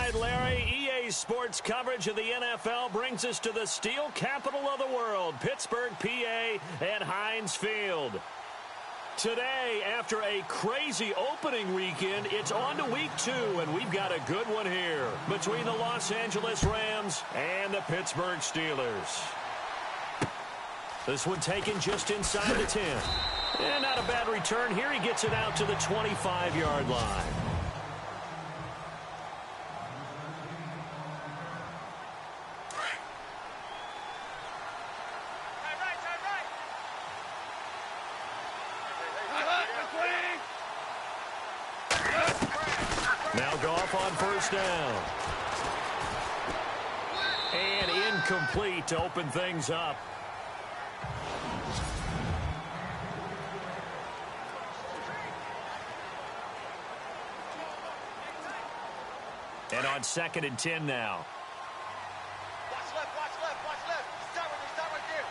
right, Larry. EA Sports coverage of the NFL brings us to the steel capital of the world, Pittsburgh, PA, at Heinz Field. Today, after a crazy opening weekend, it's on to week 2, and we've got a good one here between the Los Angeles Rams and the Pittsburgh Steelers. This one taken just inside the 10. And not a bad return here. He gets it out to the 25-yard line. Now Goff on first down. And incomplete to open things up. And on 2nd and 10 now. Watch left, watch left, watch left. Start right there.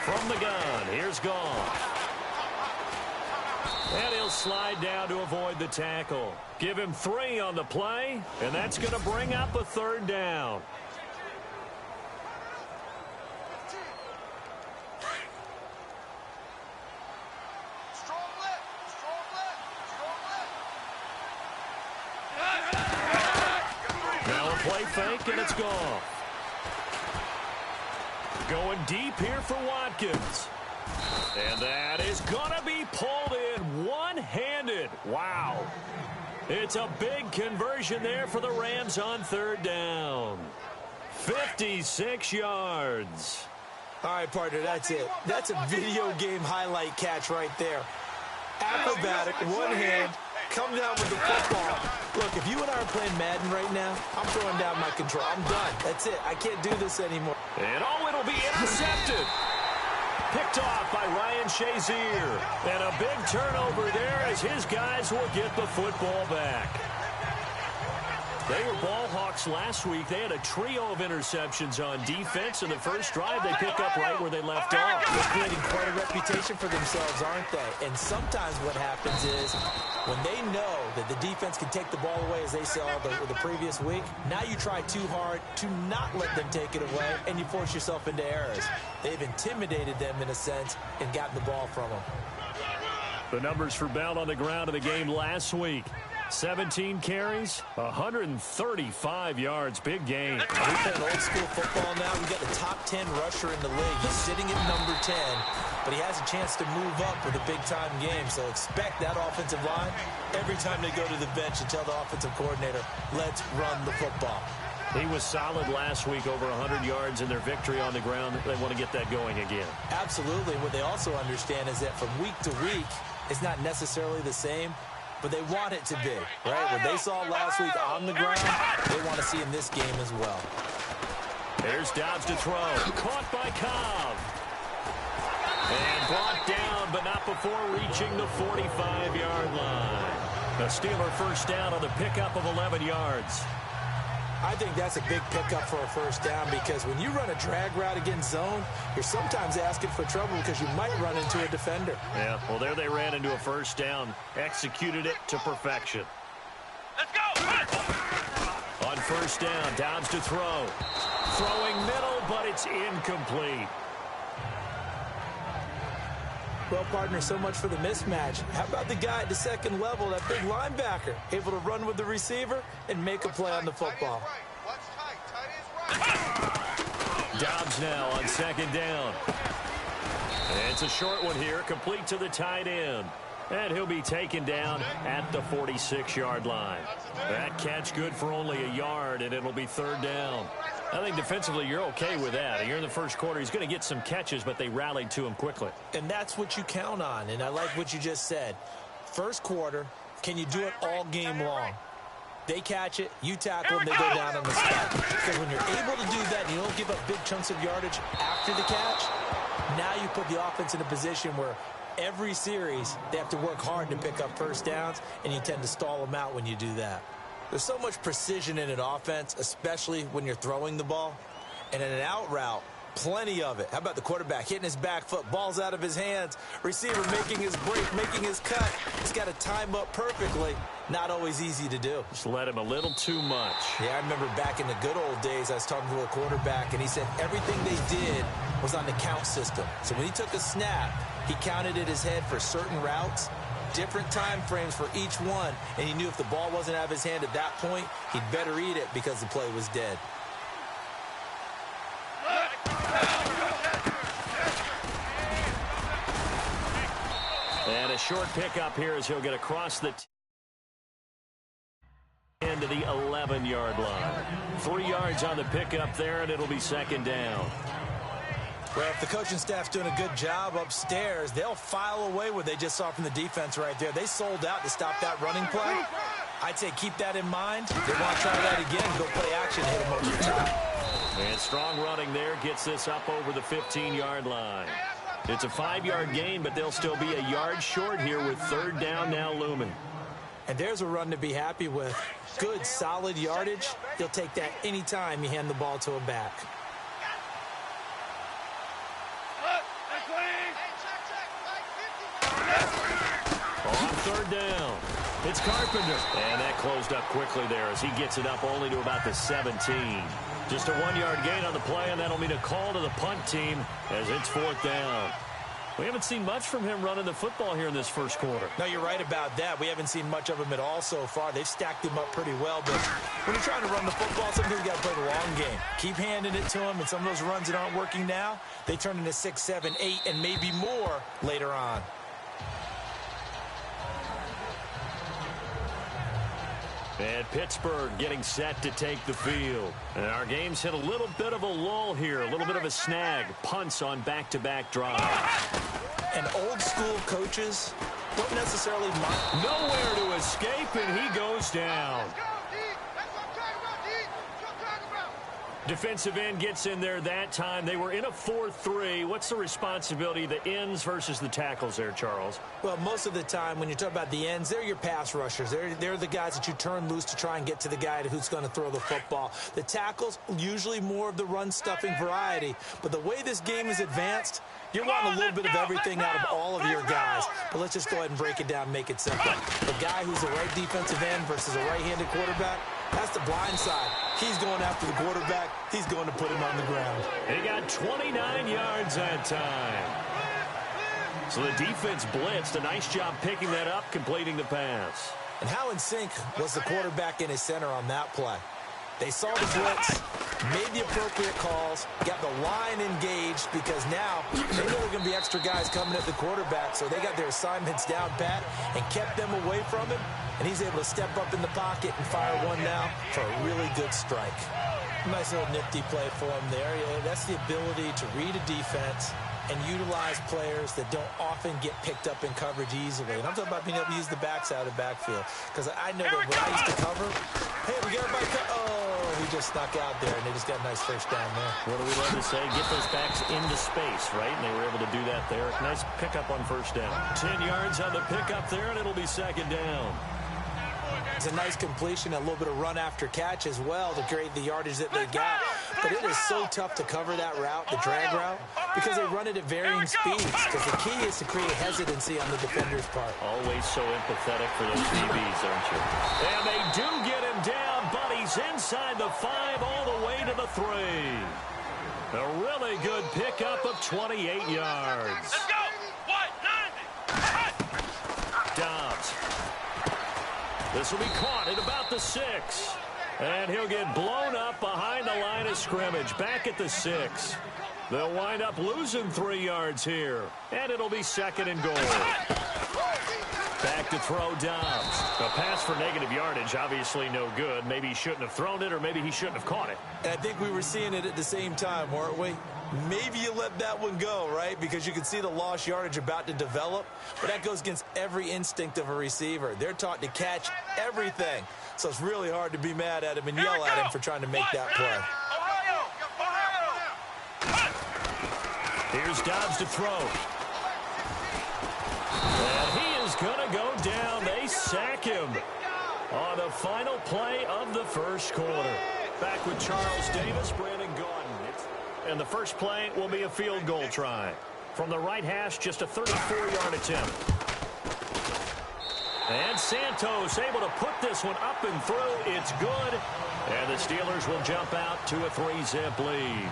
From the gun, here's Goff. And he'll slide down to avoid the tackle. Give him 3 on the play, and that's going to bring up a 3rd down. Play fake, and it's Goff. Going deep here for Watkins. And that is going to be pulled in one-handed. Wow. It's a big conversion there for the Rams on 3rd down. 56 yards. All right, partner, that's it. That's a video game highlight catch right there. Acrobatic, one hand, come down with the football. Look, if you and I are playing Madden right now, I'm throwing down my control. I'm done. That's it. I can't do this anymore. And it'll be intercepted. Picked off by Ryan Shazier. And a big turnover there as his guys will get the football back. They were ball hawks last week. They had a trio of interceptions on defense, and the first drive they pick up right where they left off. They're creating quite a reputation for themselves, aren't they? And sometimes what happens is when they know that the defense can take the ball away, as they saw the previous week, now you try too hard to not let them take it away, and you force yourself into errors. They've intimidated them in a sense and gotten the ball from them. The numbers for Bell on the ground in the game last week. 17 carries, 135 yards. Big game. We play old school football now. We got the top 10 rusher in the league. He's sitting at number 10, but he has a chance to move up with a big-time game. So expect that offensive line every time they go to the bench and tell the offensive coordinator, let's run the football. He was solid last week, over 100 yards in their victory on the ground. They want to get that going again. Absolutely. What they also understand is that from week to week, it's not necessarily the same, but they want it to be, right? What they saw last week on the ground, they want to see in this game as well. There's Dobbs to throw. Caught by Cobb. And brought down, but not before reaching the 45-yard line. The Steeler first down on the pickup of 11 yards. I think that's a big pickup for a first down because when you run a drag route against zone, you're sometimes asking for trouble because you might run into a defender. Yeah, well, there they ran into a first down. Executed it to perfection. Let's go! On first down, Dobbs to throw. Throwing middle, but it's incomplete. Well, partner, so much for the mismatch. How about the guy at the second level, that big linebacker, able to run with the receiver and make a play on the football? Dobbs now on second down. It's a short one here, complete to the tight end. And he'll be taken down at the 46-yard line. That catch good for only a yard, and it'll be third down. I think defensively you're okay with that. Here in the first quarter, he's going to get some catches, but they rallied to him quickly. And that's what you count on, and I like what you just said. First quarter, can you do it all game long? They catch it, you tackle them, they go down on the spot. Because when you're able to do that and you don't give up big chunks of yardage after the catch, now you put the offense in a position where every series they have to work hard to pick up first downs, and you tend to stall them out when you do that. There's so much precision in an offense, especially when you're throwing the ball. And in an out route, plenty of it. How about the quarterback hitting his back foot, balls out of his hands, receiver making his break, making his cut. He's got to time up perfectly. Not always easy to do. Just let him a little too much. Yeah, I remember back in the good old days, I was talking to a quarterback, and he said everything they did was on the count system. So when he took a snap, he counted in his head for certain routes, different time frames for each one, and he knew if the ball wasn't out of his hand at that point, he'd better eat it because the play was dead. And a short pickup here as he'll get across the into the 11-yard line. 3 yards on the pickup there, and it'll be second down. Well, if the coaching staff's doing a good job upstairs, they'll file away what they just saw from the defense right there. They sold out to stop that running play. I'd say keep that in mind. They want to try that again, go play action, hit them over the top. And strong running there gets this up over the 15-yard line. It's a 5-yard gain, but they'll still be a yard short here with third down now looming. And there's a run to be happy with. Good, solid yardage. He'll take that anytime you hand the ball to a back. On third down, it's Carpenter. And that closed up quickly there as he gets it up only to about the 17. Just a 1-yard gain on the play, and that'll mean a call to the punt team as it's fourth down. We haven't seen much from him running the football here in this first quarter. No, you're right about that. We haven't seen much of him at all so far. They've stacked him up pretty well, but when you're trying to run the football, sometimes you got to play the long game. Keep handing it to him, and some of those runs that aren't working now, they turn into 6, 7, 8, and maybe more later on. And Pittsburgh getting set to take the field. And our game's hit a little bit of a lull here, a little bit of a snag. Punts on back-to-back drives. And old-school coaches don't necessarily mind. Nowhere to escape, and he goes down. Defensive end gets in there that time. They were in a 4-3. What's the responsibility of the ends versus the tackles there, Charles? Well, most of the time when you talk about the ends, they're your pass rushers. They're the guys that you turn loose to try and get to the guy who's going to throw the football. The tackles, usually more of the run-stuffing variety. But the way this game is advanced, you're wanting a little bit of everything out of all of your guys. But let's just go ahead and break it down and make it simple. The guy who's a right defensive end versus a right-handed quarterback, that's the blind side. He's going after the quarterback. He's going to put him on the ground. They got 29 yards that time. So the defense blitzed. A nice job picking that up, completing the pass. And how in sync was the quarterback and his center on that play? They saw the blitz, made the appropriate calls, got the line engaged because now they know there are going to be extra guys coming at the quarterback, so they got their assignments down pat and kept them away from him, and he's able to step up in the pocket and fire one now for a really good strike. Nice little nifty play for him there. Yeah, that's the ability to read a defense and utilize players that don't often get picked up in coverage easily. And I'm talking about being able to use the backside of the backfield. Because I know that when I used to cover, hey, we got everybody he just snuck out there, and they just got a nice first down there. What do we love to say? Get those backs into space, right? And they were able to do that there. Nice pickup on first down. 10 yards on the pickup there, and it'll be second down. It's a nice completion, a little bit of run after catch as well to create the yardage that they got. But it is so tough to cover that route, the drag route, because they run it at varying speeds. Because the key is to create hesitancy on the defender's part. Always so empathetic for those DBs, aren't you? And they do get him down, but he's inside the 5 all the way to the 3. A really good pickup of 28 yards. Let's go! What? 90! Dobbs. This will be caught at about the 6. And he'll get blown up behind the line of scrimmage. Back at the 6. They'll wind up losing 3 yards here. And it'll be second and goal. Back to throw Dobbs. A pass for negative yardage, obviously no good. Maybe he shouldn't have thrown it, or maybe he shouldn't have caught it. And I think we were seeing it at the same time, weren't we? Maybe you let that one go, right? Because you can see the lost yardage about to develop. But that goes against every instinct of a receiver. They're taught to catch everything. So it's really hard to be mad at him and yell at him for trying to make that play. Here's Dobbs to throw. And he is going to go down. They sack him on the final play of the first quarter. Back with Charles Davis, Brandon Gordon. and the first play will be a field goal try. From the right hash, just a 34-yard attempt. And Santos able to put this one up and through. It's good. And the Steelers will jump out to a 3-zip lead.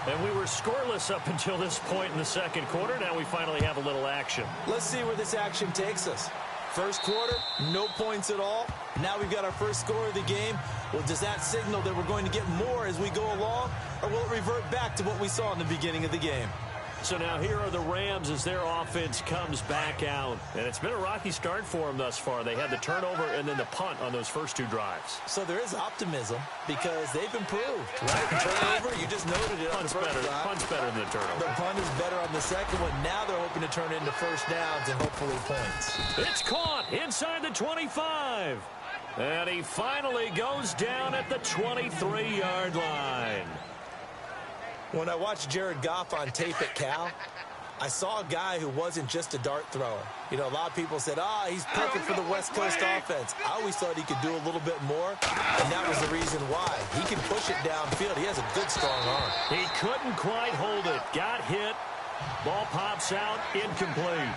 And we were scoreless up until this point in the second quarter. Now we finally have a little action. Let's see where this action takes us. First quarter, no points at all. Now we've got our first score of the game. Well, does that signal that we're going to get more as we go along? Or will it revert back to what we saw in the beginning of the game? So now here are the Rams as their offense comes back out. And it's been a rocky start for them thus far. They had the turnover and then the punt on those first two drives. So there is optimism because they've improved, right? Turnover, you just noted it. Punt's better than the turnover. The punt is better on the second one. Now they're hoping to turn into first downs and hopefully points. It's caught inside the 25. And he finally goes down at the 23-yard line. When I watched Jared Goff on tape at Cal, I saw a guy who wasn't just a dart thrower. You know, a lot of people said, he's perfect for the West Coast offense. I always thought he could do a little bit more, and that was the reason why. He can push it downfield. He has a good, strong arm. He couldn't quite hold it. Got hit. Ball pops out. Incomplete.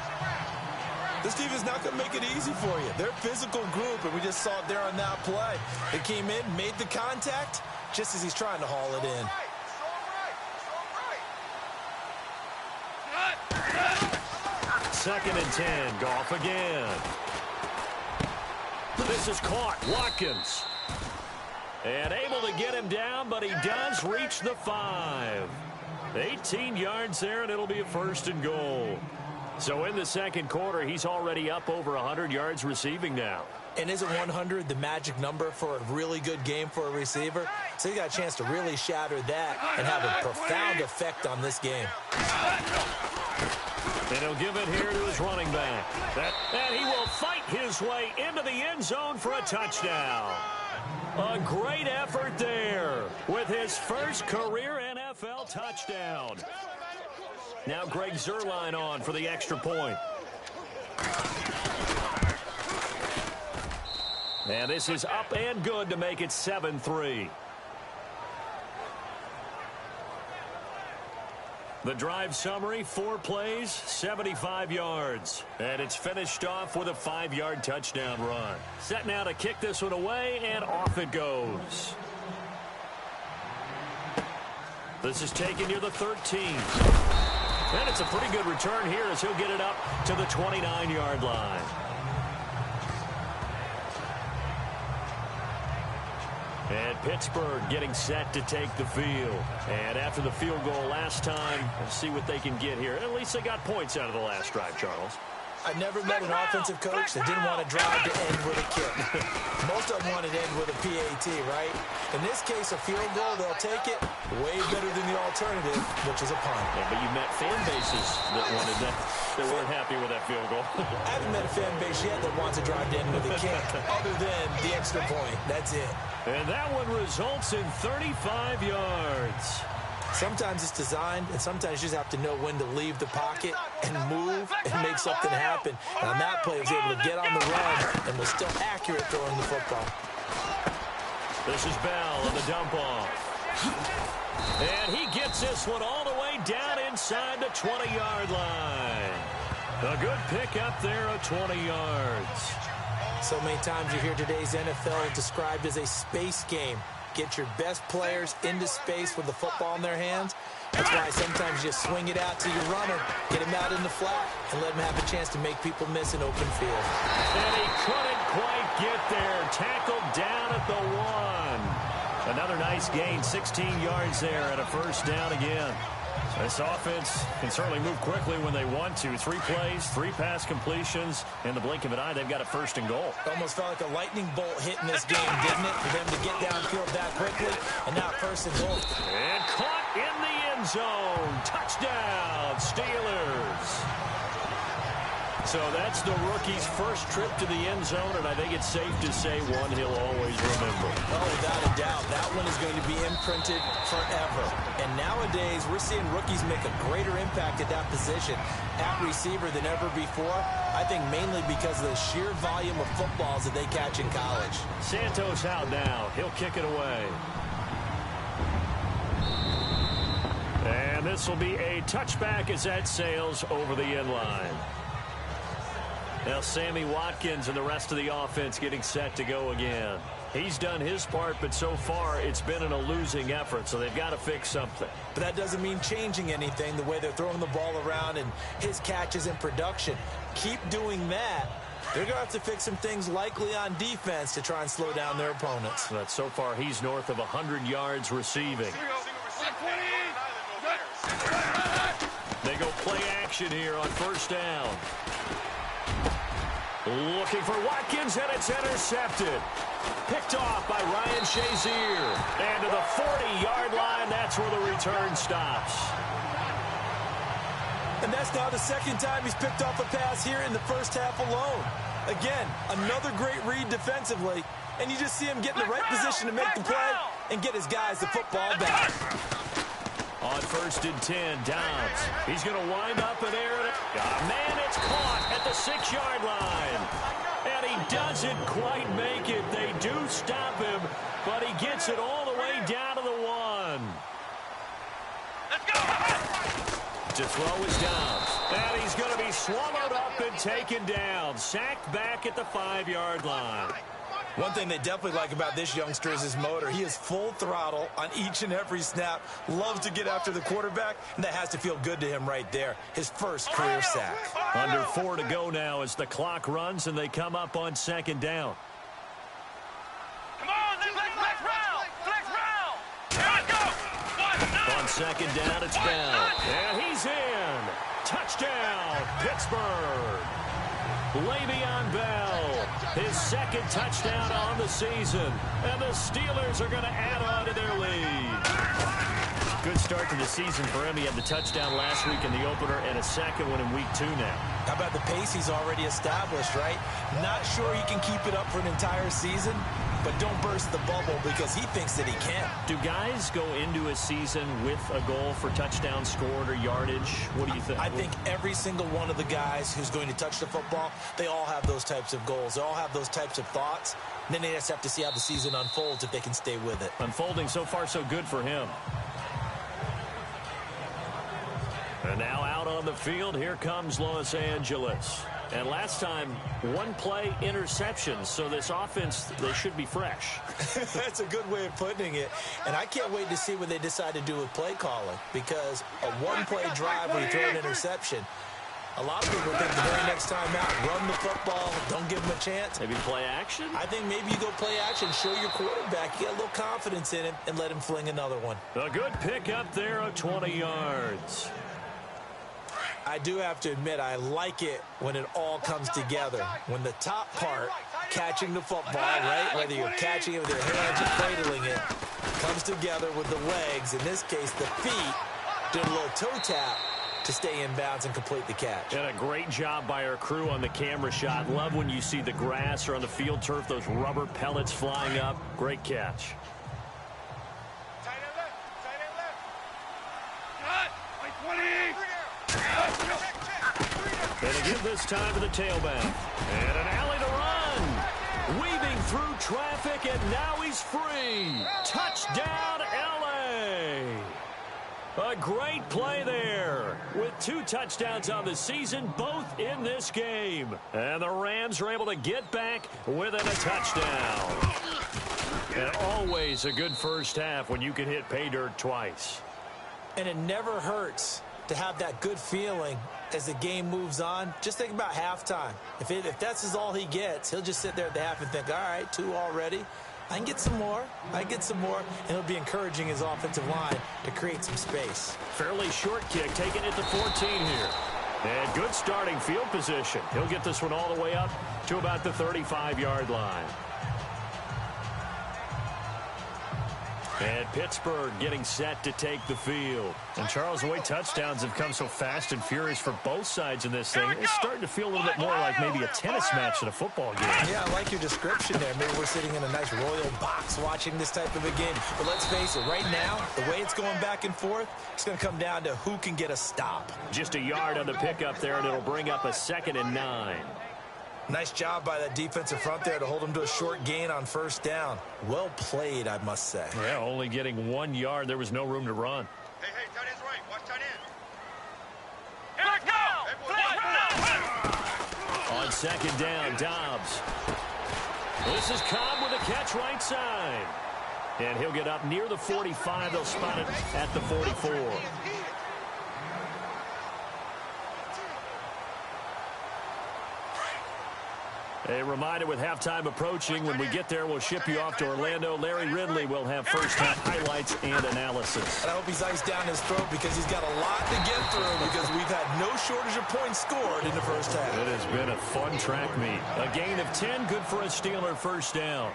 This team is not going to make it easy for you. They're a physical group, and we just saw it there on that play. They came in, made the contact, just as he's trying to haul it in. Second and 10. Goff again. This is caught. Watkins. And able to get him down, but he does reach the 5. 18 yards there, and it'll be a first and goal. So in the second quarter, he's already up over 100 yards receiving now. And isn't 100 the magic number for a really good game for a receiver? So he got a chance to really shatter that and have a profound effect on this game. And he'll give it here to his running back. And he will fight his way into the end zone for a touchdown. A great effort there with his first career NFL touchdown. Now Greg Zuerlein on for the extra point. And this is up and good to make it 7-3. The drive summary, 4 plays, 75 yards. And it's finished off with a 5-yard touchdown run. Set now to kick this one away, and off it goes. This is taken near the 13. And it's a pretty good return here as he'll get it up to the 29-yard line. And Pittsburgh getting set to take the field. And after the field goal last time, let's see what they can get here. At least they got points out of the last drive, Charles. I've never met an offensive coach that didn't want to drive to end with a kick. Most of them wanted to end with a PAT, right? In this case, a field goal, they'll take it way better than the alternative, which is a punt. Yeah, but you met fan bases that wanted that, that weren't happy with that field goal. I haven't met a fan base yet that wants to drive to end with a kick, other than the extra point. That's it. And that one results in 35 yards. Sometimes it's designed, and sometimes you just have to know when to leave the pocket and move and make something happen. And on that play, he was able to get on the run and was still accurate throwing the football. This is Bell on the dump off. And he gets this one all the way down inside the 20-yard line. A good pick up there of 20 yards. So many times you hear today's NFL described as a space game. Get your best players into space with the football in their hands. That's why sometimes you swing it out to your runner, get him out in the flat, and let him have a chance to make people miss an open field. And he couldn't quite get there. Tackled down at the 1. Another nice gain, 16 yards there, and a first down again. This offense can certainly move quickly when they want to. 3 plays, 3 pass completions. In the blink of an eye, they've got a first and goal. It almost felt like a lightning bolt hit in this game, didn't it? For them to get downfield that quickly, and now first and goal. And caught in the end zone. Touchdown, Steelers. So that's the rookie's first trip to the end zone, and I think it's safe to say one he'll always remember. Oh, without a doubt. That one is going to be imprinted forever. And nowadays, we're seeing rookies make a greater impact at that position at receiver than ever before. I think mainly because of the sheer volume of footballs that they catch in college. Santos out now. He'll kick it away. And this will be a touchback as that sails over the end line. Now Sammy Watkins and the rest of the offense getting set to go again. He's done his part, but so far it's been in a losing effort, so they've got to fix something. But that doesn't mean changing anything, the way they're throwing the ball around and his catches in production. Keep doing that. They're going to have to fix some things likely on defense to try and slow down their opponents. But so far he's north of 100 yards receiving. They go play action here on first down. Looking for Watkins, and it's intercepted. Picked off by Ryan Shazier. And to the 40-yard line, that's where the return stops. And that's now the second time he's picked off a pass here in the first half alone. Again, another great read defensively, and you just see him get in the right position to make the play and get his guys the football back. On first and 10, Downs. He's going to wind up and air it. Man, it's caught at the 6-yard line. And he doesn't quite make it. They do stop him, but he gets it all the way down to the 1. Let's go! To throw is Downs. And he's going to be swallowed up and taken down. Sacked back at the 5-yard line. One thing they definitely like about this youngster is his motor. He is full throttle on each and every snap. Loves to get after the quarterback, and that has to feel good to him right there. His first career sack. Under 4 to go now as the clock runs and they come up on second down. Come on, let's round! Let's round! Here we go! On second down, it's Bell. And he's in. Touchdown, Pittsburgh. Le'Veon Bell, his second touchdown on the season. And the Steelers are going to add on to their lead. Good start to the season for him. He had the touchdown last week in the opener and a second one in week 2 now. How about the pace he's already established, right? Not sure he can keep it up for an entire season, but don't burst the bubble because he thinks that he can. Do guys go into a season with a goal for touchdown scored or yardage? What do you think? I think every single one of the guys who's going to touch the football, they all have those types of goals. They all have those types of thoughts. And then they just have to see how the season unfolds if they can stay with it. Unfolding so far so good for him. And now out on the field, here comes Los Angeles. And last time, one play interceptions, so this offense, they should be fresh. That's a good way of putting it. And I can't wait to see what they decide to do with play calling, because a one-play drive where you throw an interception, a lot of people think the very next time out, run the football, don't give them a chance. Maybe play action? I think maybe you go play action, show your quarterback, get a little confidence in him, and let him fling another one. A good pick up there of 20 yards. I do have to admit, I like it when it all comes together. When the top part, catching the football, right, whether you're catching it with your hands or cradling it, comes together with the legs, in this case the feet, doing a little toe tap to stay in bounds and complete the catch. And a great job by our crew on the camera shot. Love when you see the grass or on the field turf, those rubber pellets flying up. Great catch. Tight end left. Cut! 20! And again this time to the tailback. And an alley to run. Weaving through traffic, and now he's free. Touchdown, L.A. A great play there. With 2 touchdowns on the season, both in this game. And the Rams are able to get back within a touchdown. And always a good first half when you can hit pay dirt twice. And it never hurts to have that good feeling as the game moves on. Just think about halftime. If that's all he gets, he'll just sit there at the half and think, all right, 2 already. I can get some more. And he'll be encouraging his offensive line to create some space. Fairly short kick, taking it to 14 here. And good starting field position. He'll get this one all the way up to about the 35-yard line. And Pittsburgh getting set to take the field. And Charles, the way touchdowns have come so fast and furious for both sides in this thing, it's starting to feel a little bit more like maybe a tennis match than a football game. Yeah, I like your description there. Maybe we're sitting in a nice royal box watching this type of a game. But let's face it, right now, the way it's going back and forth, it's going to come down to who can get a stop. Just a yard on the pickup there, and it'll bring up a 2nd and 9. Nice job by that defensive front there to hold him to a short gain on first down. Well played, I must say. Yeah, only getting 1 yard. There was no room to run. Hey, tight end's right. Watch tight second down. Dobbs. This is Cobb with a catch right side. And he'll get up near the 45. They'll spot it at the 44. A reminder, with halftime approaching, when we get there, we'll ship you off to Orlando. Larry Ridley will have first-half highlights and analysis. And I hope he's iced down his throat because he's got a lot to get through because we've had no shortage of points scored in the first half. It has been a fun track meet. A gain of 10, good for a Steeler first down.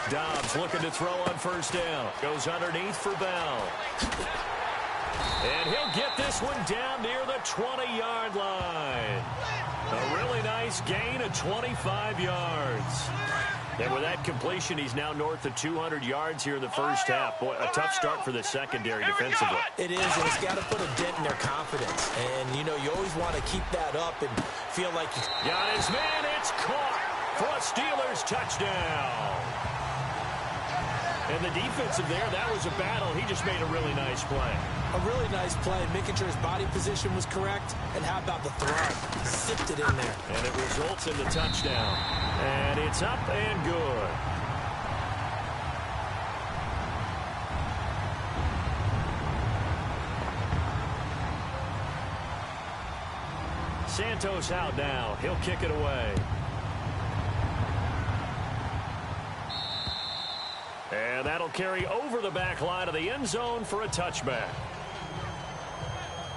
Dobbs looking to throw on first down. Goes underneath for Bell. And he'll get this one down near the 20-yard line. A really nice gain of 25 yards. And with that completion, he's now north of 200 yards here in the first half. Boy, a tough start for the secondary defensively. It is, and it's got to put a dent in their confidence. And, you know, you always want to keep that up and feel like you got his man. It's caught for a Steelers touchdown. And the defensive there, that was a battle. He just made a really nice play. A really nice play, making sure his body position was correct. And how about the throw? Zipped it in there. And it results in the touchdown. And it's up and good. Santos out now. He'll kick it away. And that'll carry over the back line of the end zone for a touchback.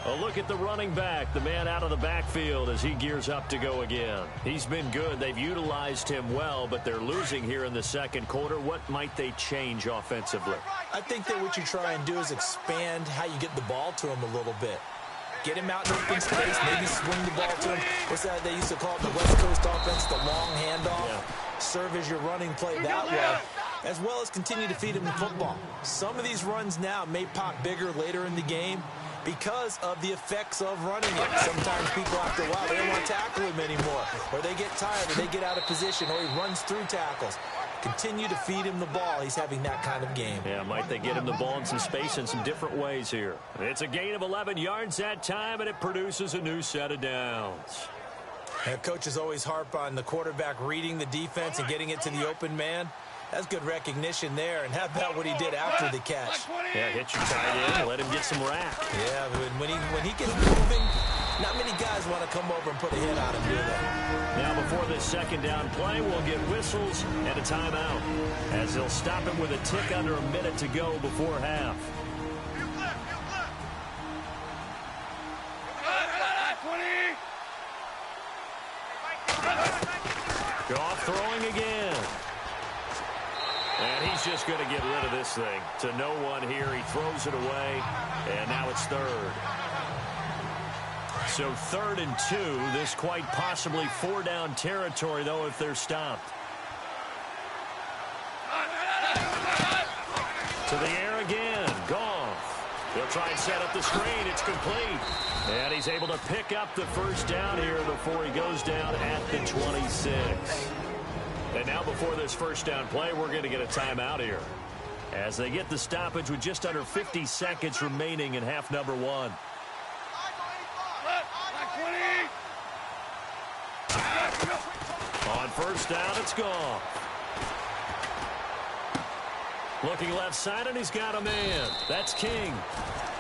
A look at the running back, the man out of the backfield as he gears up to go again. He's been good. They've utilized him well, but they're losing here in the second quarter. What might they change offensively? I think that what you try and do is expand how you get the ball to him a little bit. Get him out in open space, maybe swing the ball to him. What's that they used to call it, the West Coast offense, the long handoff? Yeah. Serve as your running play that way, as well as continue to feed him the football. Some of these runs now may pop bigger later in the game because of the effects of running it. Sometimes people after a while, they don't want to tackle him anymore, or they get tired, or they get out of position, or he runs through tackles. Continue to feed him the ball. He's having that kind of game. Yeah, might they get him the ball in some space in some different ways here. It's a gain of 11 yards that time, and it produces a new set of downs. And coaches always harp on the quarterback reading the defense and getting it to the open man. That's good recognition there. And how about what he did after the catch? Yeah, hit your tight end, let him get some rack. Yeah, when he gets moving, not many guys want to come over and put a hit on him, do they? Now, before this second down play, we'll get whistles and a timeout, as they'll stop him with a tick under a minute to go before half. Goff throwing again. And he's just going to get rid of this thing to no one here. He throws it away, and now it's third. So 3rd and 2. This quite possibly 4-down territory, though, if they're stopped. To the air again. Goff. They'll try and set up the screen. It's complete. And he's able to pick up the first down here before he goes down at the 26. And now before this first down play, we're going to get a timeout here, as they get the stoppage with just under 50 seconds remaining in half number 1. On first down, it's gone. Looking left side, and he's got a man. That's King.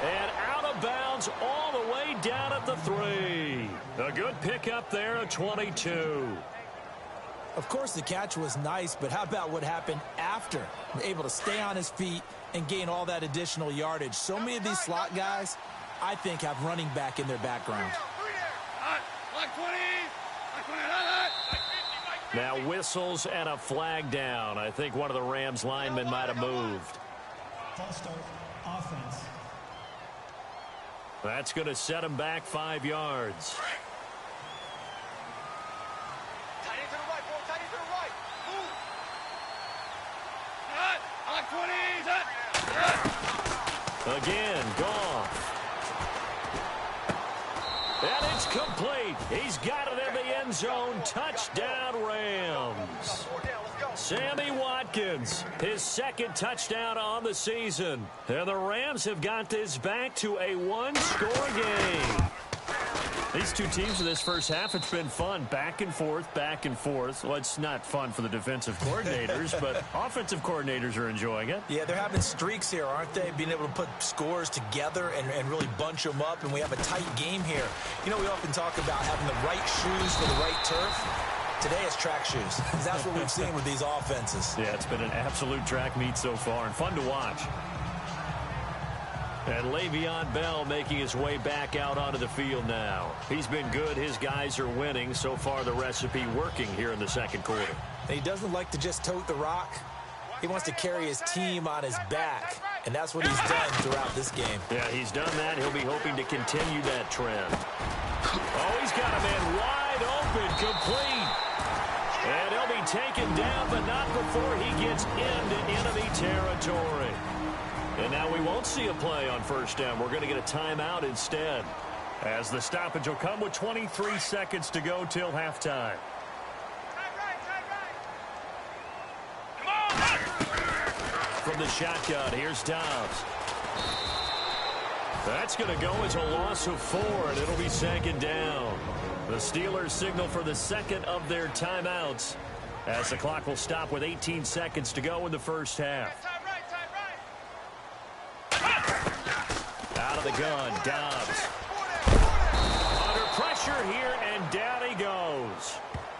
And out of bounds all the way down at the 3. A good pickup there, a 22. Of course, the catch was nice, but how about what happened after? Able to stay on his feet and gain all that additional yardage. So many of these slot guys, I think, have running back in their background. Now whistles and a flag down. I think one of the Rams linemen might have moved. False start, offense. That's going to set him back 5 yards. Again, Goff. And it's complete. He's got it in the end zone. Touchdown, Rams. Sammy Watkins, his second touchdown on the season. And the Rams have got this back to a one-score game. These two teams in this first half, it's been fun. Back and forth, back and forth. Well, it's not fun for the defensive coordinators, but offensive coordinators are enjoying it. Yeah, they're having streaks here, aren't they? Being able to put scores together and really bunch them up, and we have a tight game here. You know, we often talk about having the right shoes for the right turf. Today it's track shoes. That's what we've seen with these offenses. Yeah, it's been an absolute track meet so far and fun to watch. And Le'Veon Bell making his way back out onto the field now. He's been good. His guys are winning. So far, the recipe working here in the second quarter. He doesn't like to just tote the rock. He wants to carry his team on his back, and that's what he's done throughout this game. Yeah, he's done that. He'll be hoping to continue that trend. Oh, he's got a man wide open, complete. And he'll be taken down, but not before he gets into enemy territory. And now we won't see a play on first down. We're going to get a timeout instead, as the stoppage will come with 23 seconds to go till halftime. From the shotgun, here's Dobbs. That's going to go as a loss of 4, and it'll be second down. The Steelers signal for the second of their timeouts, as the clock will stop with 18 seconds to go in the first half. Out of the gun, Dobbs. Under pressure here, and down he goes.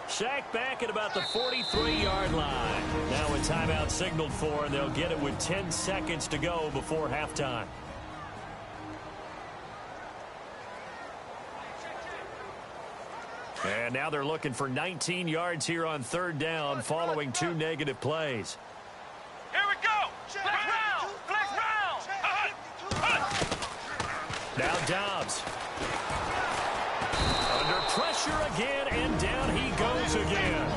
Sacked back at about the 43-yard line. Now a timeout signaled for, and they'll get it with 10 seconds to go before halftime. And now they're looking for 19 yards here on third down following 2 negative plays. Here we go. Flex round. Now Dobbs. Under pressure again, and down he goes again.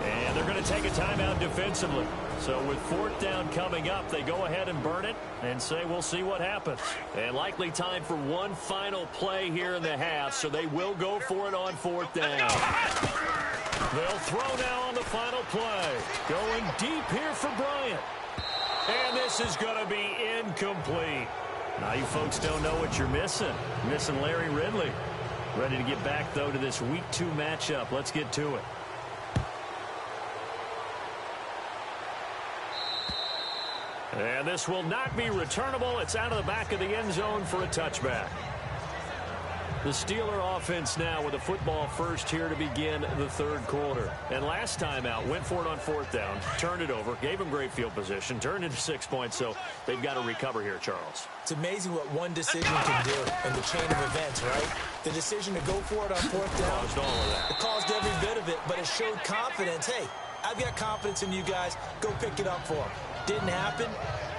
And they're going to take a timeout defensively. So with fourth down coming up, they go ahead and burn it and say we'll see what happens. And likely time for one final play here in the half, so they will go for it on fourth down. They'll throw now on the final play. Going deep here for Bryant. And this is going to be incomplete. Now you folks don't know what you're missing. Missing Larry Ridley. Ready to get back, though, to this Week 2 matchup. Let's get to it. And this will not be returnable. It's out of the back of the end zone for a touchback. The Steeler offense now with a football first here to begin the third quarter. And last time out, went for it on fourth down, turned it over, gave them great field position, turned into 6 points, so they've got to recover here, Charles. It's amazing what one decision can do in the chain of events, right? The decision to go for it on fourth down. Caused all of that. It caused every bit of it, but it showed confidence. Hey, I've got confidence in you guys. Go pick it up for them. Didn't happen.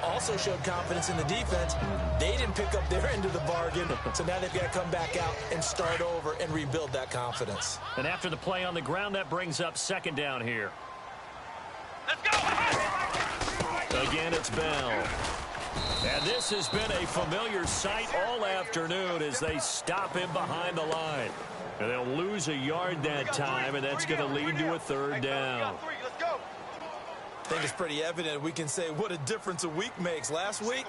Also showed confidence in the defense. They didn't pick up their end of the bargain, so now they've got to come back out and start over and rebuild that confidence. And after the play on the ground, that brings up second down here. Let's go. Again, it's Bell. And this has been a familiar sight all afternoon as they stop him behind the line. And they'll lose a yard that time, and that's going to lead to a third down. Let's go. I think it's pretty evident we can say what a difference a week makes. Last week,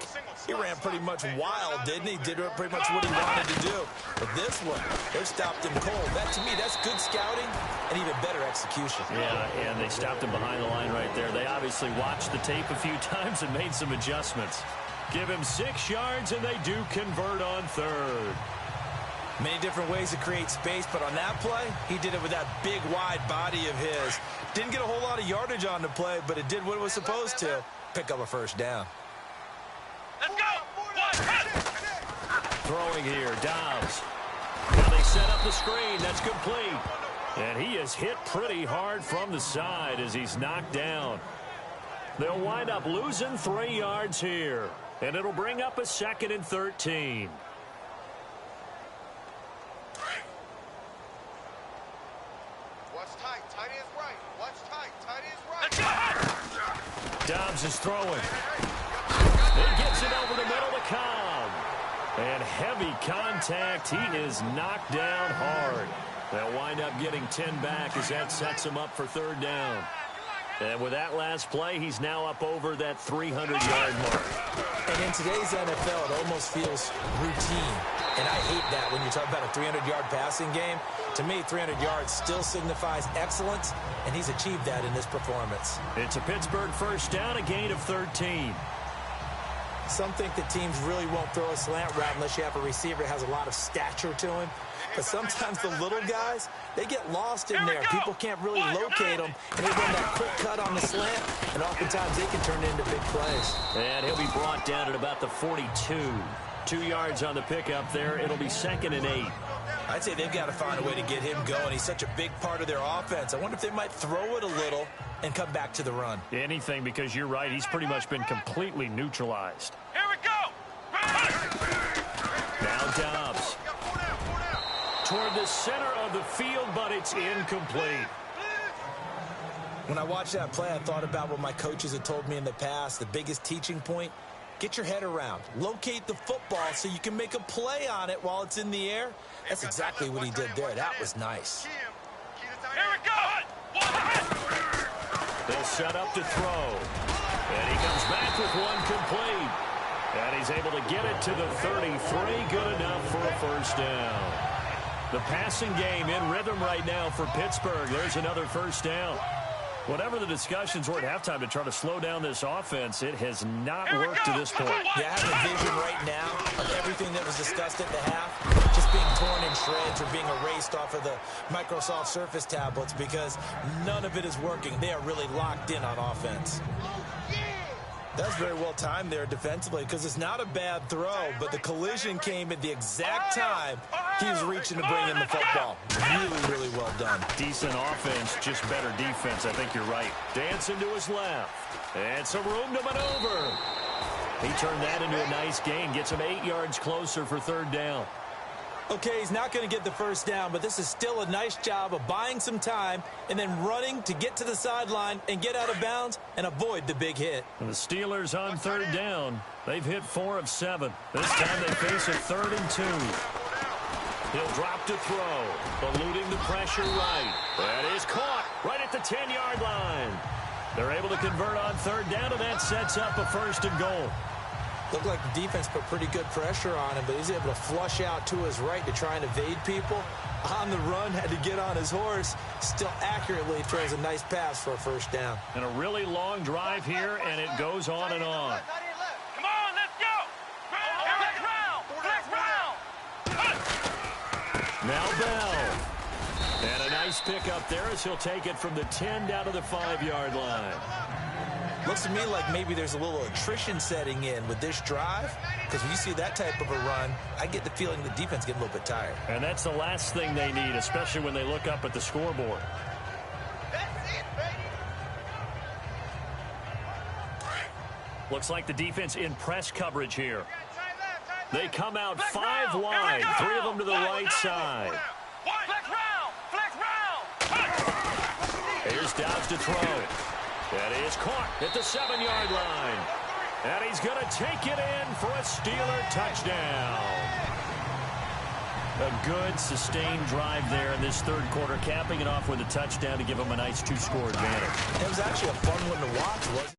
he ran pretty much wild, didn't he? Did pretty much what he wanted to do. But this one, they stopped him cold. That, to me, that's good scouting and even better execution. Yeah, and they stopped him behind the line right there. They obviously watched the tape a few times and made some adjustments. Give him 6 yards, and they do convert on third. Many different ways to create space, but on that play, he did it with that big, wide body of his. Didn't get a whole lot of yardage on the play, but it did what it was supposed to. Pick up a first down. Let's go. Throwing here, Dobbs. Now they set up the screen. That's complete. And he is hit pretty hard from the side as he's knocked down. They'll wind up losing 3 yards here. And it'll bring up a 2nd and 13. Watch tight. Tight is right. Watch tight. Tight is right. Dobbs is throwing. He gets it over the middle to Cobb. And heavy contact. He is knocked down hard. They'll wind up getting 10 back as that sets him up for third down. And with that last play, he's now up over that 300-yard mark. And in today's NFL, it almost feels routine. And I hate that when you talk about a 300-yard passing game. To me, 300 yards still signifies excellence, and he's achieved that in this performance. It's a Pittsburgh first down, a gain of 13. Some think that teams really won't throw a slant route unless you have a receiver that has a lot of stature to him. But sometimes the little guys, they get lost in there. People can't really locate them, and they run that quick cut on the slant, and oftentimes they can turn it into big plays. And he'll be brought down at about the 42. 2 yards on the pickup there. It'll be 2nd and 8. I'd say they've got to find a way to get him going. He's such a big part of their offense. I wonder if they might throw it a little and come back to the run. Anything, because you're right. He's pretty much been completely neutralized. Here we go. Now Dobbs. Toward the center of the field, but it's incomplete. When I watched that play, I thought about what my coaches had told me in the past. The biggest teaching point, get your head around. Locate the football so you can make a play on it while it's in the air. That's exactly what he did there. That was nice. Here we go. They'll set up to throw. And he comes back with one complete. And he's able to get it to the 33. Good enough for a first down. The passing game in rhythm right now for Pittsburgh. There's another first down. Whatever the discussions were at halftime to try to slow down this offense, it has not worked to this point. Yeah, I have a vision right now of everything that was discussed at the half just being torn in shreds or being erased off of the Microsoft Surface tablets because none of it is working. They are really locked in on offense. That's very well timed there defensively because it's not a bad throw, but the collision came at the exact time he was reaching to bring in the football. Really, really well done. Decent offense, just better defense. I think you're right. Dancing to his left. And some room to maneuver. He turned that into a nice gain. Gets him 8 yards closer for 3rd down. Okay, he's not going to get the first down, but this is still a nice job of buying some time and then running to get to the sideline and get out of bounds and avoid the big hit. And the Steelers on 3rd down. They've hit 4 of 7. This time they face a 3rd and 2. He'll drop to throw, eluding the pressure right. That is caught right at the 10-yard line. They're able to convert on 3rd down, and that sets up a 1st and goal. Looked like the defense put pretty good pressure on him, but he's able to flush out to his right to try and evade people. On the run, had to get on his horse. Still accurately throws a nice pass for a 1st down. And a really long drive here, and it goes on and on. Come on, let's go. Flex round. Now Bell. And a nice pickup there as he'll take it from the 10 down to the 5-yard line. Looks to me like maybe there's a little attrition setting in with this drive, because when you see that type of a run, I get the feeling the defense getting a little bit tired. And that's the last thing they need, especially when they look up at the scoreboard. That's it, baby. Looks like the defense in press coverage here. They come out 5 wide, 3 of them to the right side. Flex round. Here's Dobbs to throw. That is caught at the 7-yard line. And he's going to take it in for a Steeler touchdown. A good, sustained drive there in this 3rd quarter, capping it off with a touchdown to give them a nice 2-score advantage. It was actually a fun one to watch, wasn't it?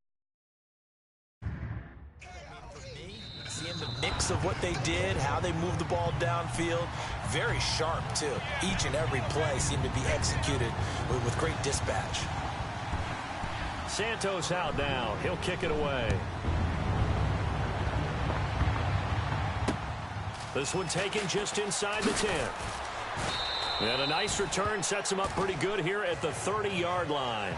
Seeing the mix of what they did, how they moved the ball downfield, very sharp, too. Each and every play seemed to be executed with great dispatch. Santos out now. He'll kick it away. This one taken just inside the 10. And a nice return sets him up pretty good here at the 30-yard line.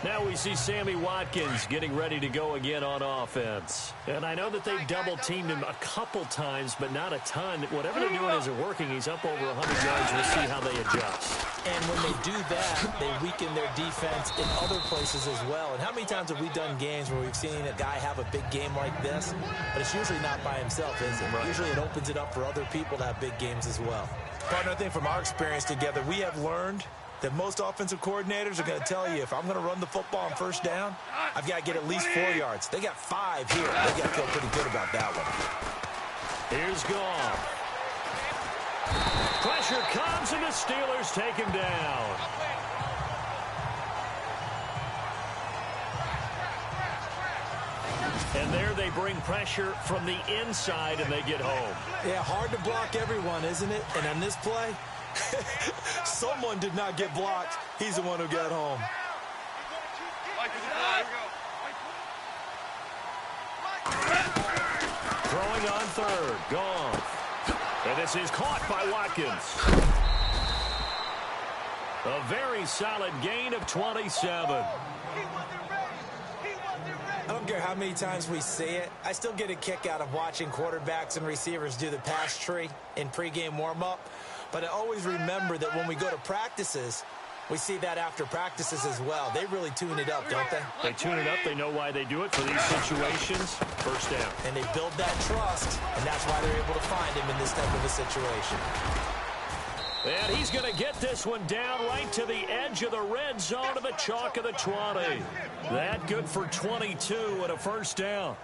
Now we see Sammy Watkins getting ready to go again on offense. And I know that they've double-teamed him a couple times, but not a ton. Whatever they're doing isn't working. He's up over 100 yards. We'll see how they adjust. And when they do that, they weaken their defense in other places as well. And how many times have we done games where we've seen a guy have a big game like this? But it's usually not by himself, is it? Right. Usually it opens it up for other people to have big games as well. Partner, I think from our experience together, we have learned that most offensive coordinators are going to tell you, if I'm going to run the football on 1st down, I've got to get at least 4 yards. They got 5 here. They got to feel pretty good about that one. Here's Goff. Pressure comes, and the Steelers take him down. And there they bring pressure from the inside, and they get home. Yeah, hard to block everyone, isn't it? And on this play, someone did not get blocked. He's the one who got home. Throwing on third. Gone. And this is caught by Watkins. A very solid gain of 27. I don't care how many times we see it. I still get a kick out of watching quarterbacks and receivers do the pass tree in pregame warm-up. But I always remember that when we go to practices, we see that after practices as well. They really tune it up, don't they? They tune it up. They know why they do it for these situations. First down. And they build that trust, and that's why they're able to find him in this type of a situation. And he's going to get this one down right to the edge of the red zone to the chalk of the 20. That good for 22 and a first down.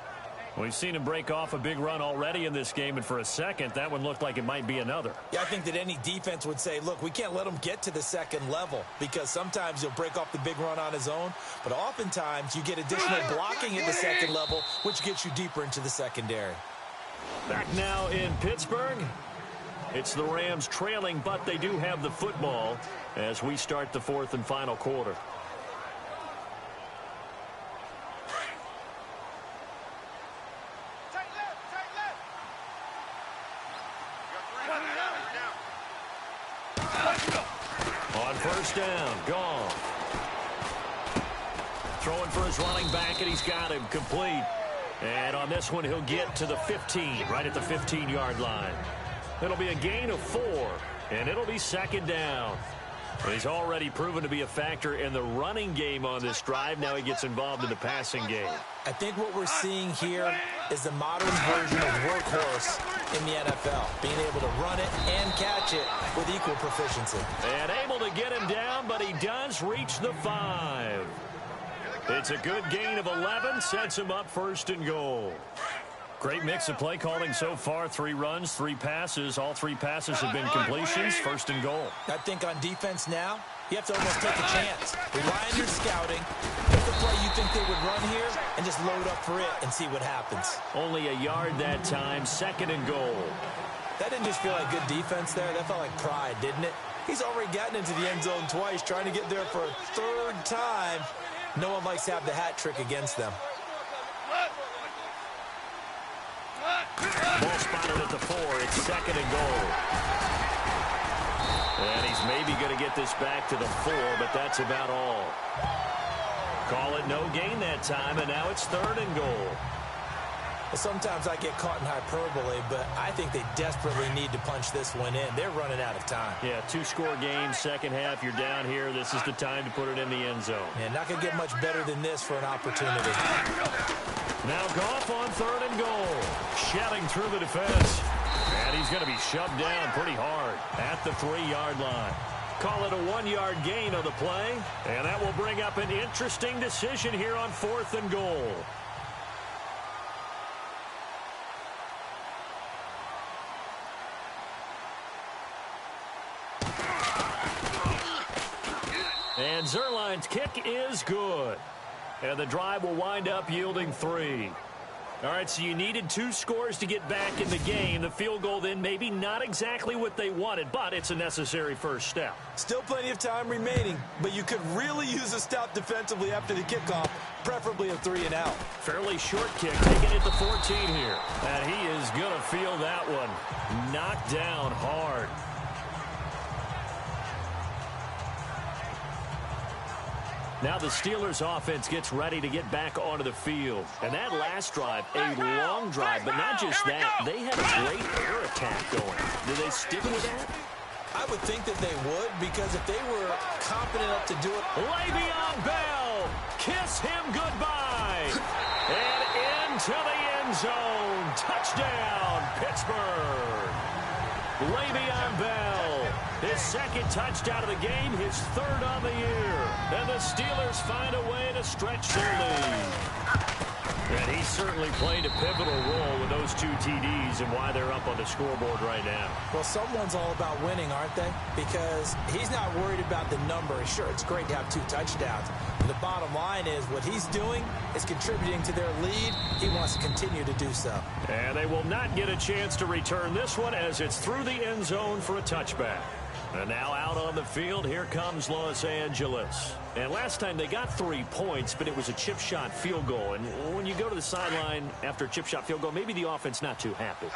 We've seen him break off a big run already in this game, and for a second, that one looked like it might be another. Yeah, I think that any defense would say, look, we can't let him get to the second level, because sometimes he'll break off the big run on his own, but oftentimes you get additional blocking at the second level, which gets you deeper into the secondary. Back now in Pittsburgh. It's the Rams trailing, but they do have the football as we start the fourth and final quarter. On first down, gone. Throwing for his running back, and he's got him complete. And on this one, he'll get to the 15, right at the 15-yard line. It'll be a gain of 4, and it'll be second down. He's already proven to be a factor in the running game on this drive. Now he gets involved in the passing game. I think what we're seeing here is the modern version of workhorse in the NFL, being able to run it and catch it with equal proficiency. And able to get him down, but he does reach the 5. It's a good gain of 11, sets him up first and goal. Great mix of play calling so far. 3 runs, 3 passes. All 3 passes have been completions. First and goal. I think on defense now, you have to almost take a chance. Rely on your scouting. Pick the play you think they would run here and just load up for it and see what happens. Only a yard that time. Second and goal. That didn't just feel like good defense there. That felt like pride, didn't it? He's already gotten into the end zone twice, trying to get there for a 3rd time. No one likes to have the hat trick against them. Ball spotted at the 4. It's second and goal. And he's maybe going to get this back to the 4, but that's about all. Call it no gain that time, and now it's 3rd and goal. Well, sometimes I get caught in hyperbole, but I think they desperately need to punch this one in. They're running out of time. Yeah, 2-score game, second half. You're down here. This is the time to put it in the end zone. Yeah, not going to get much better than this for an opportunity. Now Goff on 3rd and goal. Shelling through the defense. And he's going to be shoved down pretty hard at the 3-yard line. Call it a 1-yard gain on the play. And that will bring up an interesting decision here on 4th and goal. And Zerline's kick is good. And the drive will wind up yielding 3. All right, so you needed 2 scores to get back in the game. The field goal then maybe not exactly what they wanted, but it's a necessary first step. Still plenty of time remaining, but you could really use a stop defensively after the kickoff, preferably a 3-and-out. Fairly short kick, taking it to 14 here. And he is going to feel that one. Knocked down hard. Now the Steelers offense gets ready to get back onto the field. And that last drive, a long drive, but not just that. They had a great air attack going. Do they stick with that? I would think that they would, because if they were confident enough to do it. Le'Veon Bell, kiss him goodbye. And into the end zone. Touchdown, Pittsburgh. Le'Veon Bell, his 2nd touchdown of the game, his 3rd on the year. And the Steelers find a way to stretch their lead. And he certainly played a pivotal role with those 2 TDs and why they're up on the scoreboard right now. Well, someone's all about winning, aren't they? Because he's not worried about the number. Sure, it's great to have 2 touchdowns. But the bottom line is what he's doing is contributing to their lead. He wants to continue to do so. And they will not get a chance to return this one as it's through the end zone for a touchback. And now out on the field, here comes Los Angeles. And last time they got 3 points, but it was a chip shot field goal. And when you go to the sideline after a chip shot field goal, maybe the offense not too happy.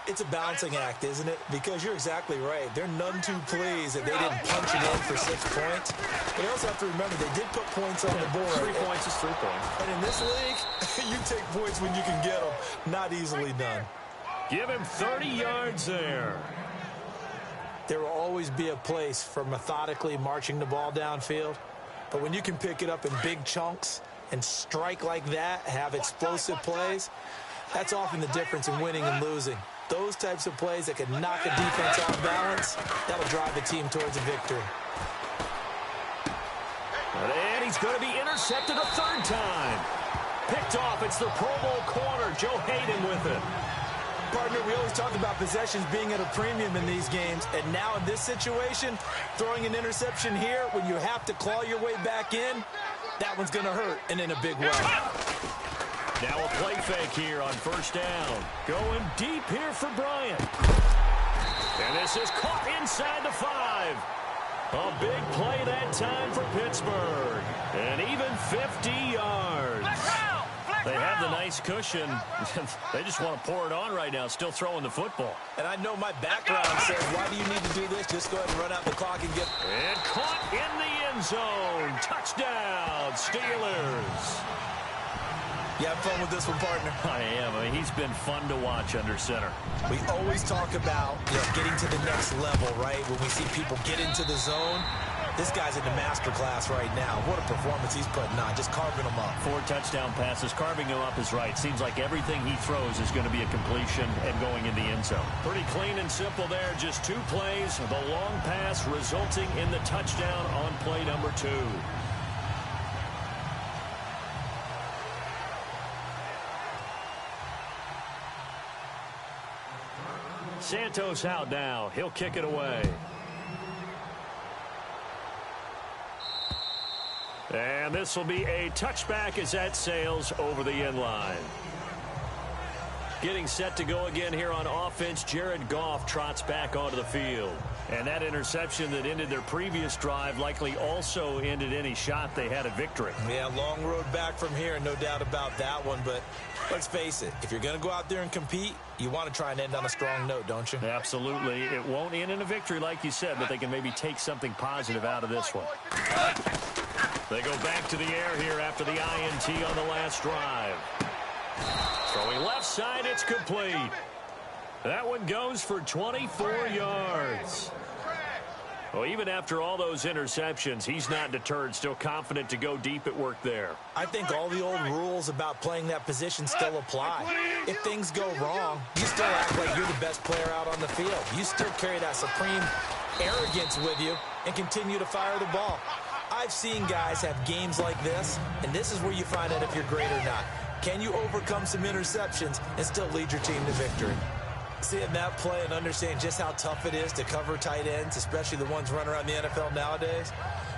It's a balancing act, isn't it? Because you're exactly right. They're none too pleased that they didn't punch it in for 6 points. But you also have to remember they did put points on the board. 3 points is 3 points. And in this league, you take points when you can get them. Not easily done. Give him 30 yards there. There will always be a place for methodically marching the ball downfield. But when you can pick it up in big chunks and strike like that, have explosive plays, that's often the difference in winning and losing. Those types of plays that can knock a defense off balance, that'll drive the team towards a victory. And he's going to be intercepted a 3rd time. Picked off. It's the Pro Bowl corner, Joe Hayden with it. Partner, we always talk about possessions being at a premium in these games, and now in this situation, throwing an interception here when you have to claw your way back in, that one's going to hurt, and in a big way. Now a play fake here on 1st down. Going deep here for Bryant. And this is caught inside the 5. A big play that time for Pittsburgh. And even 50 yards. They have the nice cushion. They just want to pour it on right now, still throwing the football. And I know my background says, why do you need to do this? Just go ahead and run out the clock and get... And caught in the end zone. Touchdown, Steelers. You have fun with this one, partner? I am. I mean, he's been fun to watch under center. We always talk about getting to the next level, right? When we see people get into the zone. This guy's in the master class right now. What a performance he's putting on, just carving them up. 4 touchdown passes. Carving him up is right. Seems like everything he throws is going to be a completion and going in the end zone. Pretty clean and simple there. Just 2 plays. The long pass resulting in the touchdown on play number 2. Santos out now. He'll kick it away. And this will be a touchback as that sails over the end line. Getting set to go again here on offense, Jared Goff trots back onto the field. And that interception that ended their previous drive likely also ended any shot they had at victory. Yeah, long road back from here, no doubt about that one. But let's face it, if you're going to go out there and compete, you want to try and end on a strong note, don't you? Absolutely. It won't end in a victory like you said, but they can maybe take something positive out of this one. They go back to the air here after the INT on the last drive. Throwing left side, it's complete. That one goes for 24 yards. Well, even after all those interceptions, he's not deterred, still confident to go deep at work there. I think all the old rules about playing that position still apply. If things go wrong, you still act like you're the best player out on the field. You still carry that supreme arrogance with you and continue to fire the ball. I've seen guys have games like this, and this is where you find out if you're great or not. Can you overcome some interceptions and still lead your team to victory? Seeing that play and understand just how tough it is to cover tight ends, especially the ones running around the NFL nowadays,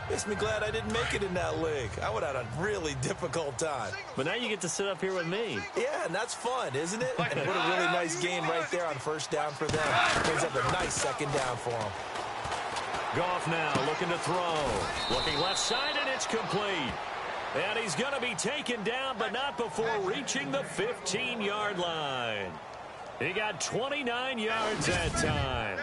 makes me glad I didn't make it in that league. I would have had a really difficult time. But now you get to sit up here with me. Yeah, and that's fun, isn't it? And what a really nice game right there on 1st down for them. Brings up a nice 2nd down for them. Goff now looking to throw. Looking left side, and it's complete. And he's going to be taken down, but not before reaching the 15-yard line. He got 29 yards that time.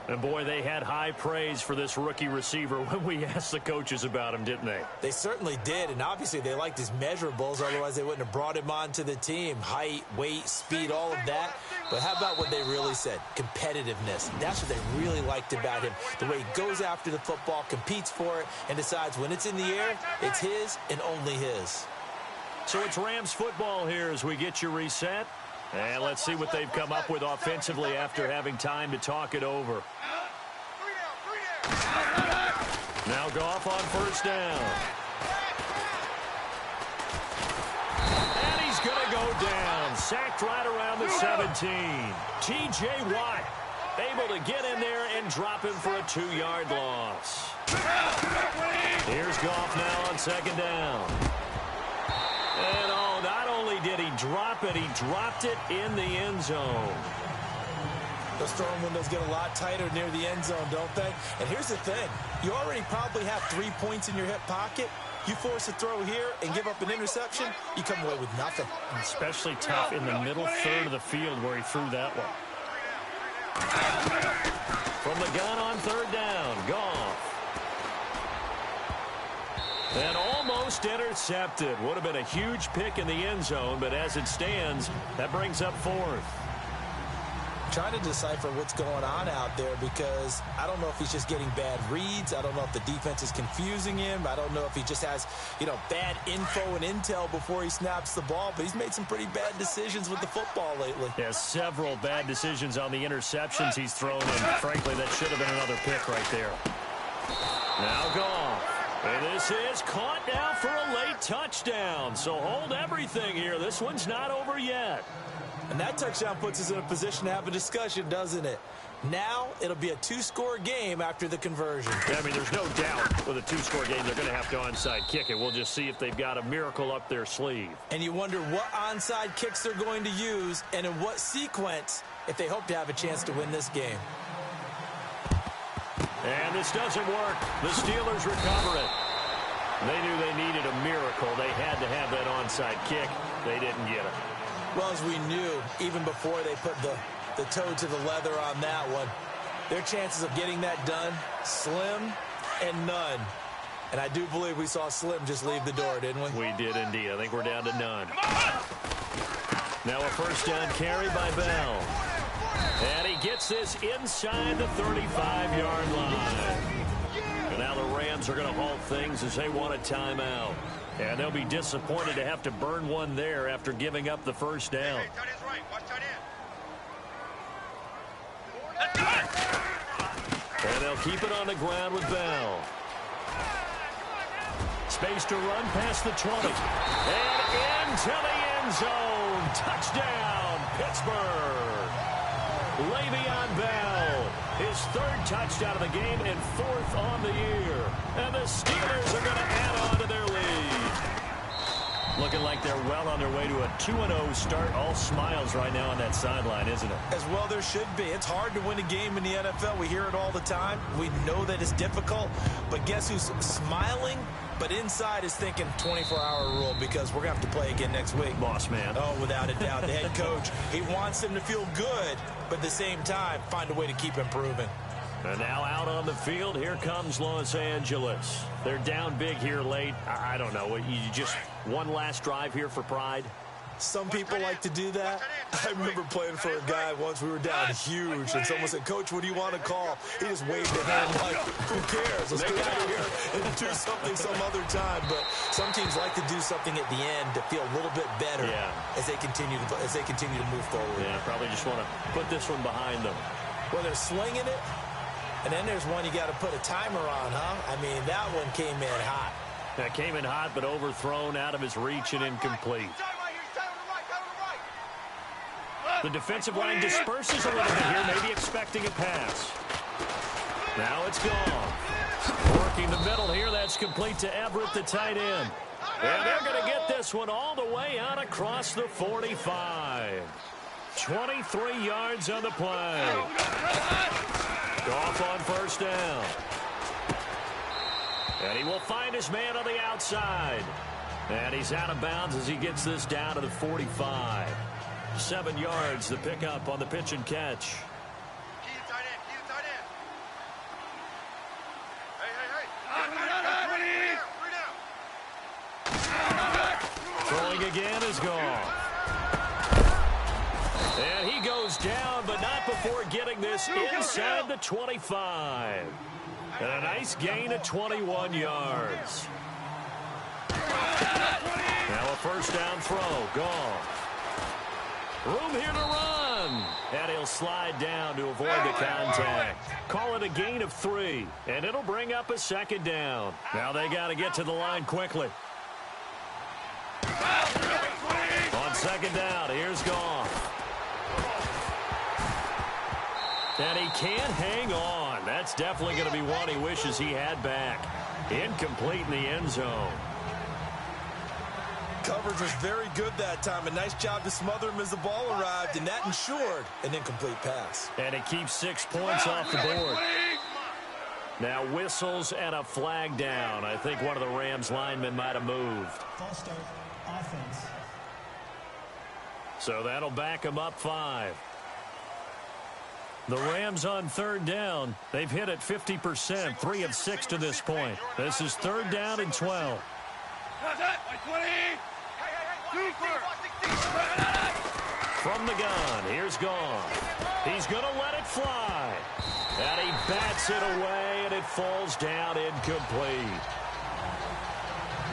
And, boy, they had high praise for this rookie receiver when we asked the coaches about him, didn't they? They certainly did, and obviously they liked his measurables. Otherwise, they wouldn't have brought him onto the team. Height, weight, speed, all of that. But how about what they really said? Competitiveness. That's what they really liked about him. The way he goes after the football, competes for it, and decides when it's in the air, it's his and only his. So it's Rams football here as we get you reset. And let's see what they've come up with offensively after having time to talk it over. Now Goff on 1st down. And he's going sacked right around the 17. T.J. Watt able to get in there and drop him for a 2-yard loss. Here's Goff now on second down. And not only did he drop it, he dropped it in the end zone. Those throwing windows get a lot tighter near the end zone, don't they? And here's the thing. You already probably have 3 points in your hip pocket. You force a throw here and give up an interception, you come away with nothing. Especially tough in the middle third of the field where he threw that one. From the gun on third down, Goff. And almost intercepted. Would have been a huge pick in the end zone, but as it stands, that brings up fourth. Trying to decipher what's going on out there because I don't know if he's just getting bad reads. I don't know if the defense is confusing him. I don't know if he just has, bad info and intel before he snaps the ball. But he's made some pretty bad decisions with the football lately. Yeah, several bad decisions on the interceptions he's thrown. And frankly, that should have been another pick right there. Now Goff. And this is caught now for a late touchdown. So hold everything here. This one's not over yet. And that touchdown puts us in a position to have a discussion, doesn't it? Now it'll be a 2-score game after the conversion. Yeah, I mean, there's no doubt with a 2-score game they're going to have to onside kick it. We'll just see if they've got a miracle up their sleeve. And you wonder what onside kicks they're going to use and in what sequence if they hope to have a chance to win this game. And this doesn't work. The Steelers recover it. They knew they needed a miracle. They had to have that onside kick. They didn't get it. Well, as we knew, even before they put the toe to the leather on that one, their chances of getting that done, slim and none. And I do believe we saw Slim just leave the door, didn't we? We did indeed. I think we're down to none. Now a first down carry by Bell. And he gets this inside the 35-yard line. And now the Rams are going to halt things as they want a timeout. And they'll be disappointed to have to burn one there after giving up the first down. And they'll keep it on the ground with Bell. Space to run past the 20. And into the end zone. Touchdown, Pittsburgh. Le'Veon Bell, his third touchdown of the game and fourth on the year. And the Steelers are going to add on to their lead. Looking like they're well on their way to a 2-0 start. All smiles right now on that sideline, isn't it? As well there should be. It's hard to win a game in the NFL. We hear it all the time. We know that it's difficult. But guess who's smiling? But inside is thinking 24-hour rule because we're going to have to play again next week. Boss man. Oh, without a doubt. The head coach, he wants them to feel good, but at the same time, find a way to keep improving. And now out on the field, here comes Los Angeles. They're down big here late. I don't know. You just one last drive here for pride? Some people like to do that. I remember playing for a guy once. We were down huge, and someone said, "Coach, what do you want to call?" He just waved a hand like, "Who cares? Let's get out of here and do something some other time." But some teams like to do something at the end to feel a little bit better as they continue to move forward. Yeah, probably just want to put this one behind them. Well, they're slinging it, and then there's one you got to put a timer on, huh? I mean, that one came in hot. That came in hot, but overthrown out of his reach and incomplete. The defensive line disperses a little bit here, maybe expecting a pass. Now it's gone. Working the middle here, that's complete to Everett, the tight end. And they're going to get this one all the way out across the 45. 23 yards on the play. Goff on first down. And he will find his man on the outside. And he's out of bounds as he gets this down to the 45. 7 yards, the pickup on the pitch and catch. Throwing again is gone. And he goes down, but not before getting this inside the 25. And a nice gain of 21 yards. Now a first down throw, gone. Room here to run. And he'll slide down to avoid the contact. Call it a gain of 3. And it'll bring up a second down. Now they got to get to the line quickly. On second down. Here's Goff. And he can't hang on. That's definitely going to be one he wishes he had back. Incomplete in the end zone. Coverage was very good that time. A nice job to smother him as the ball arrived, and that ensured an incomplete pass. And it keeps 6 points off the board. Now whistles and a flag down. I think one of the Rams linemen might have moved. False start, offense. So that'll back them up 5. The Rams on third down. They've hit it 50%, 3 of 6 to this point. This is third down and 12. From the gun, here's Goff. He's going to let it fly. And he bats it away, and it falls down incomplete.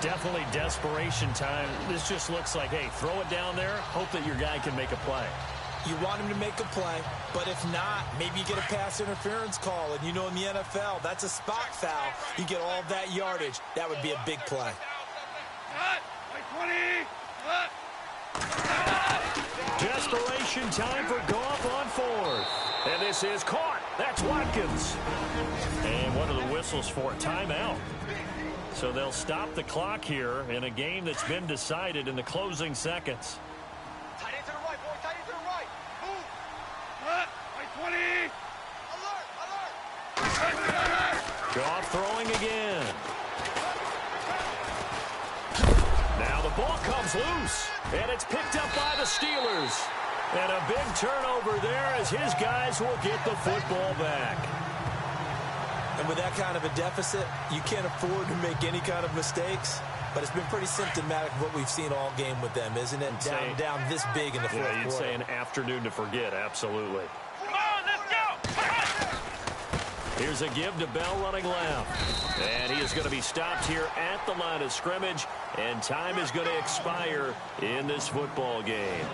Definitely desperation time. This just looks like, hey, throw it down there, hope that your guy can make a play. You want him to make a play, but if not, maybe you get a pass interference call. And you know in the NFL, that's a spot foul. You get all of that yardage. That would be a big play. Desperation time for Goff on 4th. And this is caught. That's Watkins. And what are the whistles for? Timeout. So they'll stop the clock here in a game that's been decided in the closing seconds. Tight end to the right, boy. Tight end to the right. Move. Alert. Goff throwing again. Now the ball comes loose, and it's picked up by the Steelers. And a big turnover there as his guys will get the football back. And with that kind of a deficit, you can't afford to make any kind of mistakes. But it's been pretty symptomatic of what we've seen all game with them, isn't it? Down this big in the fourth quarter. You'd say an afternoon to forget, absolutely. Come on, let's go. Here's a give to Bell running left. And he is going to be stopped here at the line of scrimmage. And time is going to expire in this football game.